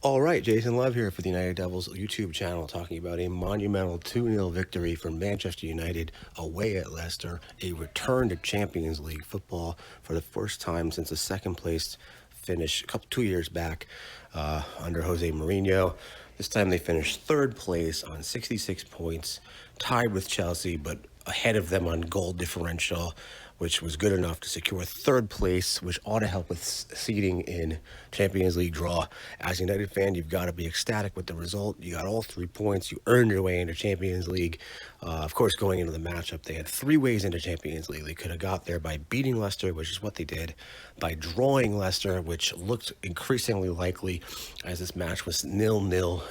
All right, Jason Love here for the United Devils YouTube channel, talking about a monumental 2-0 victory for Manchester United away at Leicester, a return to Champions League football for the first time since the second place finish 2 years back under Jose Mourinho. This time they finished third place on 66 points, tied with Chelsea, but ahead of them on goal differential, which was good enough to secure third place, which ought to help with seeding in Champions League draw. As a United fan, you've got to be ecstatic with the result. You got all 3 points. You earned your way into Champions League. Of course, going into the matchup, they had 3 ways into Champions League. They could have got there by beating Leicester, which is what they did, by drawing Leicester, which looked increasingly likely as this match was 0-0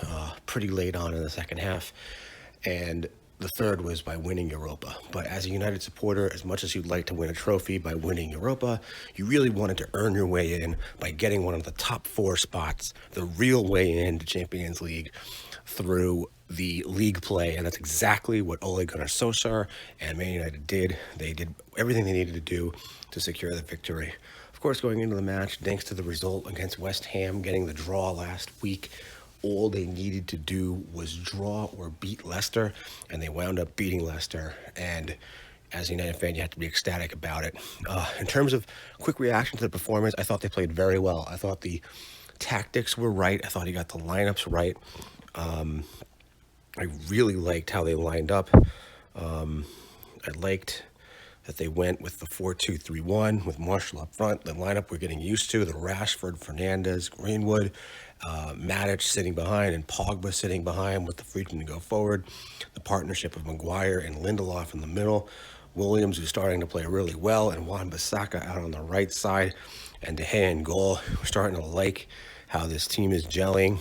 pretty late on in the second half. And the third was by winning Europa. But as a United supporter, as much as you'd like to win a trophy by winning Europa, you really wanted to earn your way in by getting one of the top 4 spots, the real way into Champions League, through the league play. And that's exactly what Ole Gunnar Solskjaer and Man United did. They did everything they needed to do to secure the victory. Of course, going into the match, thanks to the result against West Ham, getting the draw last week, all they needed to do was draw or beat Leicester, and they wound up beating Leicester. And as a United fan, you have to be ecstatic about it. In terms of quick reaction to the performance, I thought they played very well. I thought the tactics were right. I thought he got the lineups right. I really liked how they lined up. I liked that they went with the 4-2-3-1 with Marshall up front, the lineup we're getting used to, the Rashford, Fernandes, Greenwood, Matic sitting behind and Pogba sitting behind with the freedom to go forward, the partnership of Maguire and Lindelof in the middle, Williams, who's starting to play really well, and Wan-Bissaka out on the right side, and De Gea in goal. We're starting to like how this team is gelling.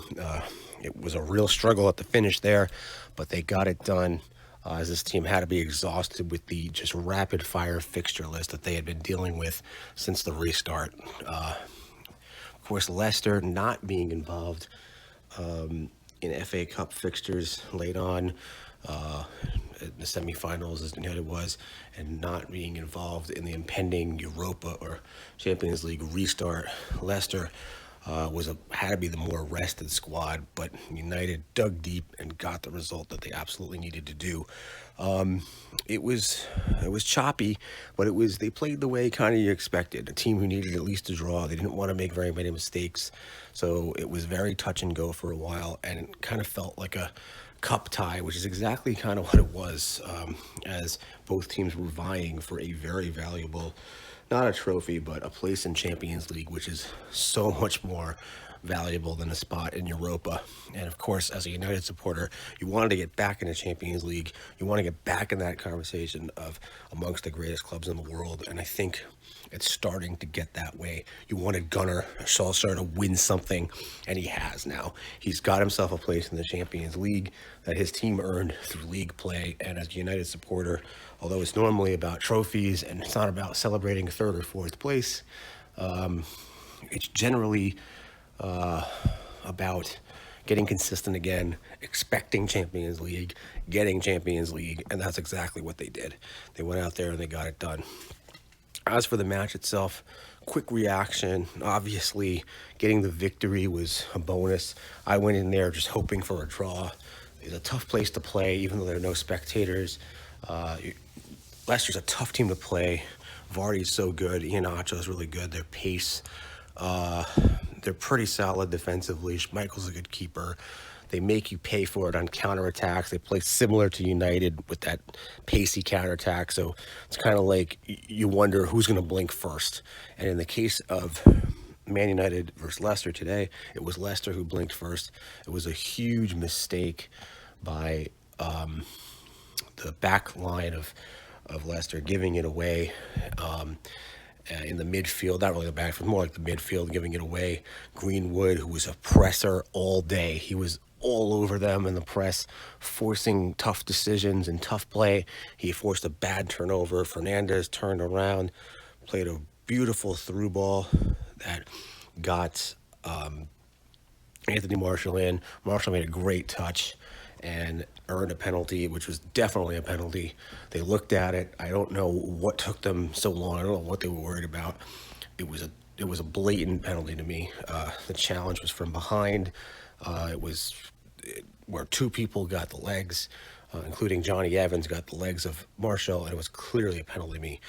It was a real struggle at the finish there, but they got it done. As this team had to be exhausted with the just rapid-fire fixture list that they had been dealing with since the restart. Of course, Leicester not being involved in FA Cup fixtures late on the semifinals, as United was, and not being involved in the impending Europa or Champions League restart. Leicester had to be the more rested squad, but United dug deep and got the result that they absolutely needed to do. It was choppy, but they played the way kind of you expected. A team who needed at least a draw. They didn't want to make very many mistakes, so it was very touch and go for a while, and it kind of felt like a cup tie, which is exactly kind of what it was, as both teams were vying for a very valuable, not a trophy, but a place in Champions League, which is so much more valuable than a spot in Europa. And of course, as a United supporter, you wanted to get back into Champions League. You want to get back in that conversation of amongst the greatest clubs in the world. And I think it's starting to get that way. You wanted Gunnar Solskjaer to win something, and he has now. He's got himself a place in the Champions League that his team earned through league play. And as a United supporter, although it's normally about trophies and it's not about celebrating third or fourth place, it's generally about getting consistent again, expecting Champions League, getting Champions League, and that's exactly what they did. They went out there and they got it done. As for the match itself, quick reaction. Obviously, getting the victory was a bonus. I went in there just hoping for a draw. It's a tough place to play, even though there are no spectators. Leicester's a tough team to play. Vardy's so good. Iheanacho's really good. Their pace. They're pretty solid defensively. Schmeichel's a good keeper. They make you pay for it on counterattacks. They play similar to United with that pacey counterattack. So it's kind of like you wonder who's going to blink first. And in the case of Man United versus Leicester today, it was Leicester who blinked first. It was a huge mistake by the back line of Leicester giving it away. In the midfield, not really the back, but more like the midfield, giving it away. Greenwood, who was a presser all day, he was all over them in the press, forcing tough decisions and tough play. He forced a bad turnover. Fernandes turned around, played a beautiful through ball that got Anthony Marshall in. Marshall made a great touch and earned a penalty, which was definitely a penalty. They looked at it. I don't know what took them so long. I don't know what they were worried about. It was a blatant penalty to me. The challenge was from behind. It was where two people got the legs, including Johnny Evans, got the legs of Marshall, and it was clearly a penalty to me.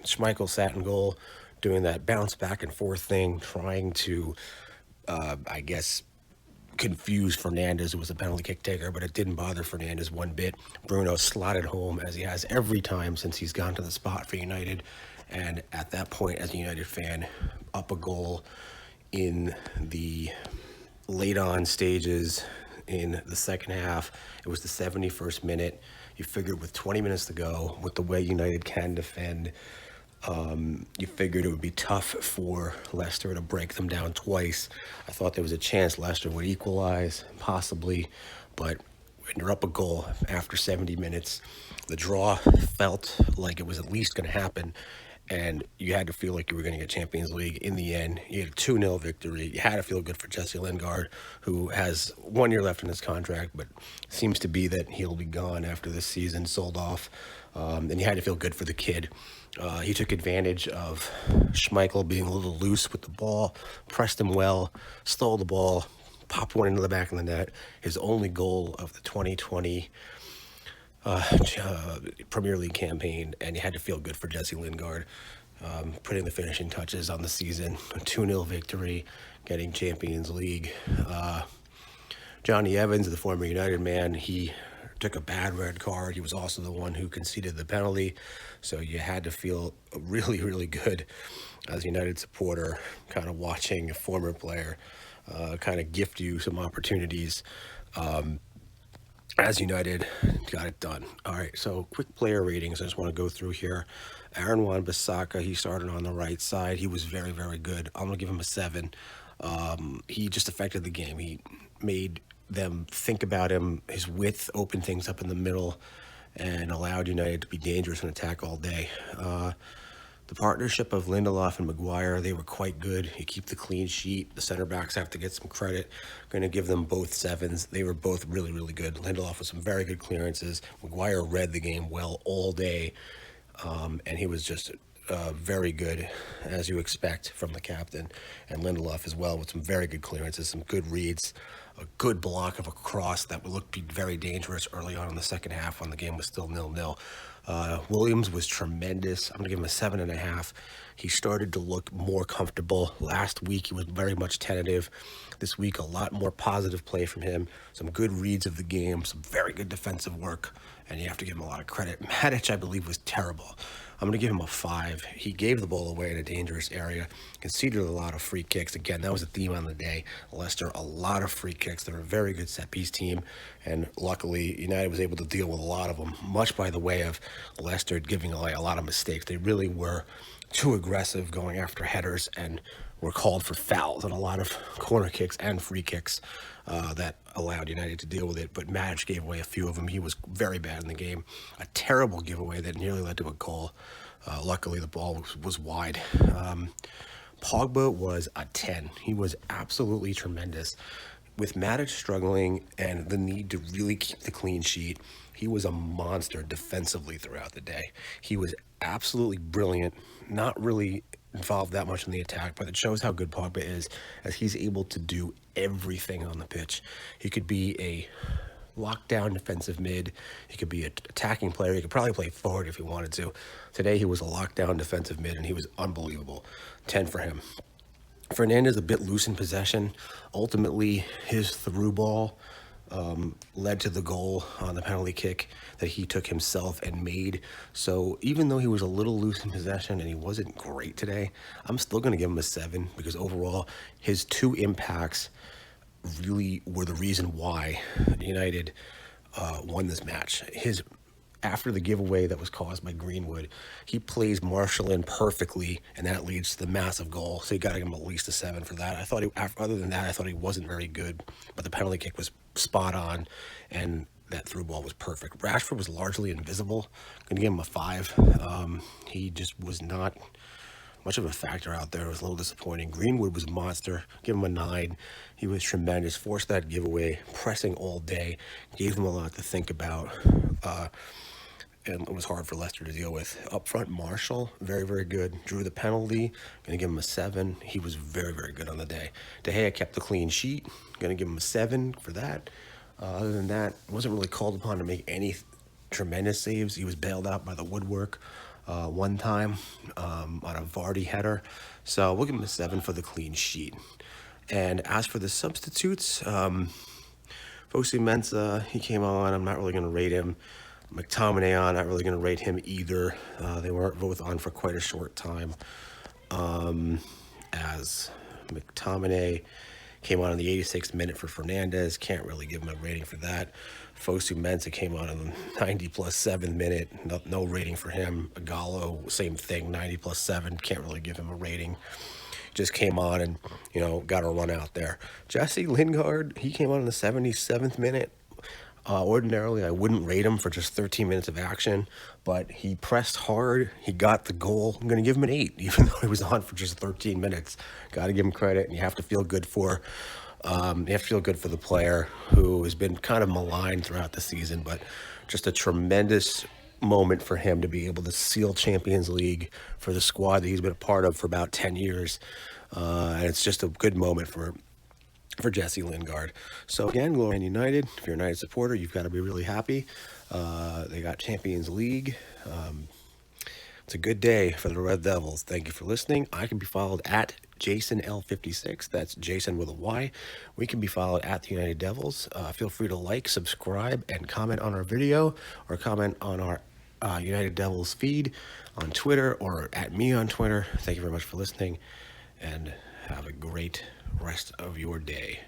Schmeichel sat in goal, doing that bounce back and forth thing, trying to, I guess, confuse Fernandez, who was a penalty kick taker, but it didn't bother Fernandez one bit. Bruno slotted home, as he has every time since he's gone to the spot for United. And at that point, as a United fan, up a goal in the late on stages in the second half. It was the 71st minute. You figured with 20 minutes to go, with the way United can defend, you figured it would be tough for Leicester to break them down twice. I thought there was a chance Leicester would equalize, possibly, but when you're up a goal after 70 minutes, the draw felt like it was at least going to happen, and you had to feel like you were going to get Champions League. In the end, you had a 2-0 victory. You had to feel good for Jesse Lingard, who has 1 year left in his contract, but seems to be that he'll be gone after this season, sold off. And you had to feel good for the kid. He took advantage of Schmeichel being a little loose with the ball, pressed him well, stole the ball, popped one into the back of the net. His only goal of the 2020 Premier League campaign, and you had to feel good for Jesse Lingard, putting the finishing touches on the season. A 2-0 victory, getting Champions League. Johnny Evans, the former United man, he took a bad red card. He was also the one who conceded the penalty. So you had to feel really, really good as a United supporter, kind of watching a former player kind of gift you some opportunities. As United got it done. All right, so quick player ratings. I just want to go through here. Aaron Wan-Bissaka, he started on the right side. He was very, very good. I'm going to give him a 7. He just affected the game. He made them think about him. His width opened things up in the middle and allowed United to be dangerous and attack all day. The partnership of Lindelof and Maguire, they were quite good. You keep the clean sheet. The center backs have to get some credit. Going to give them both 7s. They were both really, really good. Lindelof with some very good clearances. Maguire read the game well all day, and he was just very good, as you expect from the captain. And Lindelof as well with some very good clearances, some good reads, a good block of a cross that would look to be very dangerous early on in the second half when the game was still 0-0. Williams was tremendous. I'm going to give him a 7.5. He started to look more comfortable. Last week, he was very much tentative. This week, a lot more positive play from him. Some good reads of the game, some very good defensive work, and you have to give him a lot of credit. Matic, I believe, was terrible. I'm going to give him a 5. He gave the ball away in a dangerous area, conceded a lot of free kicks. Again, that was a theme on the day. Leicester, a lot of free kicks. They're a very good set-piece team, and luckily, United was able to deal with a lot of them, much by the way of Leicester giving away a lot of mistakes. They really were too aggressive going after headers and were called for fouls on a lot of corner kicks and free kicks that allowed United to deal with it. But Matic gave away a few of them. He was very bad in the game. A terrible giveaway that nearly led to a goal. Luckily, the ball was wide. Pogba was a 10. He was absolutely tremendous. With Matic struggling and the need to really keep the clean sheet, he was a monster defensively throughout the day. He was absolutely brilliant, not really involved that much in the attack, but it shows how good Pogba is as he's able to do everything on the pitch. He could be a lockdown defensive mid. He could be an attacking player. He could probably play forward if he wanted to. Today, he was a lockdown defensive mid, and he was unbelievable. 10 for him. Fernandez a bit loose in possession. Ultimately, his through ball led to the goal on the penalty kick that he took himself and made. So even though he was a little loose in possession and he wasn't great today, I'm still going to give him a 7 because overall his 2 impacts really were the reason why United won this match. After the giveaway that was caused by Greenwood, he plays Marshall in perfectly, and that leads to the massive goal. So you got to give him at least a 7 for that. Other than that, I thought he wasn't very good, but the penalty kick was spot on, and that through ball was perfect. Rashford was largely invisible. I'm going to give him a 5. He just was not much of a factor out there. It was a little disappointing. Greenwood was a monster. Give him a 9. He was tremendous. Forced that giveaway, pressing all day, gave them a lot to think about. and it was hard for Leicester to deal with. Up front, Marshall, very, very good. Drew the penalty, going to give him a 7. He was very, very good on the day. De Gea kept the clean sheet, going to give him a 7 for that. Other than that, wasn't really called upon to make any tremendous saves. He was bailed out by the woodwork one time on a Vardy header. So we'll give him a 7 for the clean sheet. And as for the substitutes, Fosu-Mensah, he came on. I'm not really going to rate him. McTominay on, not really going to rate him either. They weren't both on for quite a short time. As McTominay came on in the 86th minute for Fernandez, can't really give him a rating for that. Fosu-Mensah came on in the 90+7 minute, no rating for him. Gallo, same thing, 90+7, can't really give him a rating. Just came on and, got a run out there. Jesse Lingard, he came on in the 77th minute. Ordinarily, I wouldn't rate him for just 13 minutes of action, but he pressed hard. He got the goal. I'm going to give him an 8, even though he was on for just 13 minutes. Got to give him credit, and you have to feel good for the player who has been kind of maligned throughout the season, but just a tremendous moment for him to be able to seal Champions League for the squad that he's been a part of for about 10 years. And it's just a good moment for Jesse Lingard. So again, Glory Man United. If you're a United supporter, you've got to be really happy. They got Champions League. It's a good day for the Red Devils. Thank you for listening. I can be followed at JasonL56. That's Jason with a Y. We can be followed at the United Devils. Feel free to like, subscribe, and comment on our video, or comment on our United Devils feed on Twitter, or at me on Twitter. Thank you very much for listening, and have a great rest of your day.